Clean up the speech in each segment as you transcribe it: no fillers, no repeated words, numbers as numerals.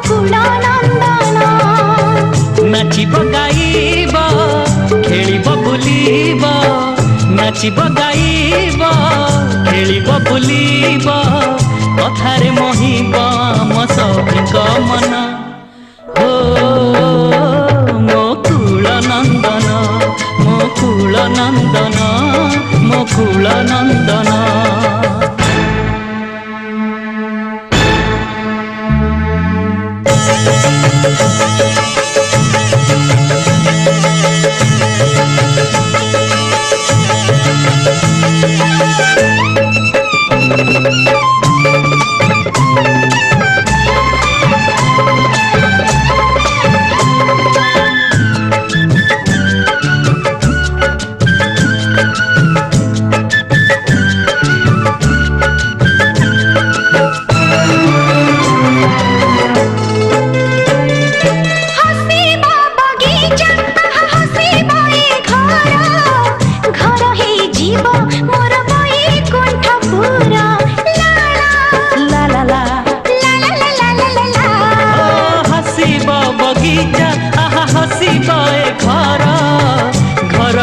कुल नंदन नाचिब गाइब खेलिब बुलिब नाचिब गाइब खेलिब बुलिब कथारे मोहिब मो सखीक मन हो मो कुल नंदन मो कुल नंदन मो कुल नंदन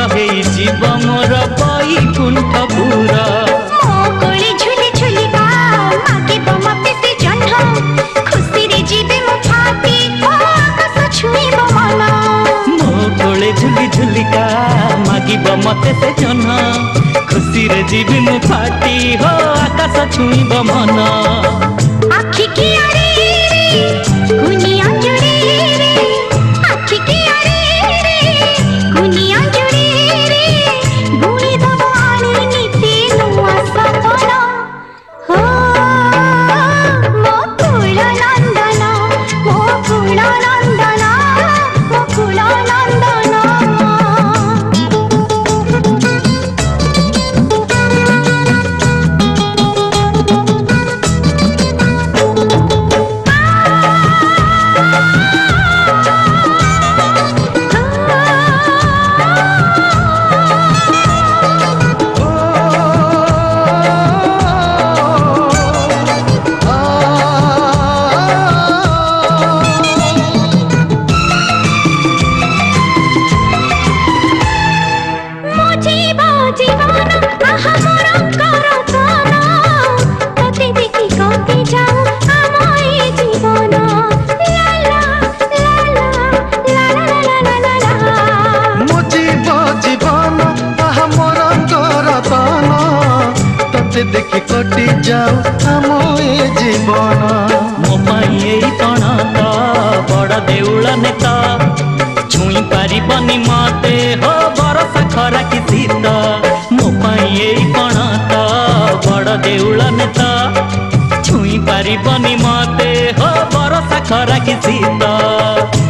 मोर बैकुंठ पूरा कोले झुली झुली का मागे बम पे जन्ह खुशी रे जीवे मो फाटी ओ आकाश छुईब मन मो कोले झुली झुली का मागे बम पे जन्ह खुशी रे जीवे मो फाटी हो आकाश छुईब मन आखि की अरे गुनी अंजुरी रे आखि की अरे गुनी अंजुरी देखि कटि जाऊ आम ए जीवन मो पाई पण तो बड़ देउल नेता छुई पारिबनी मते हो बरसा खरा कि शीत मो पाई पण तो बड़ देउल नेता छुई पारिबनी मते हो बरसा खरा कि शीत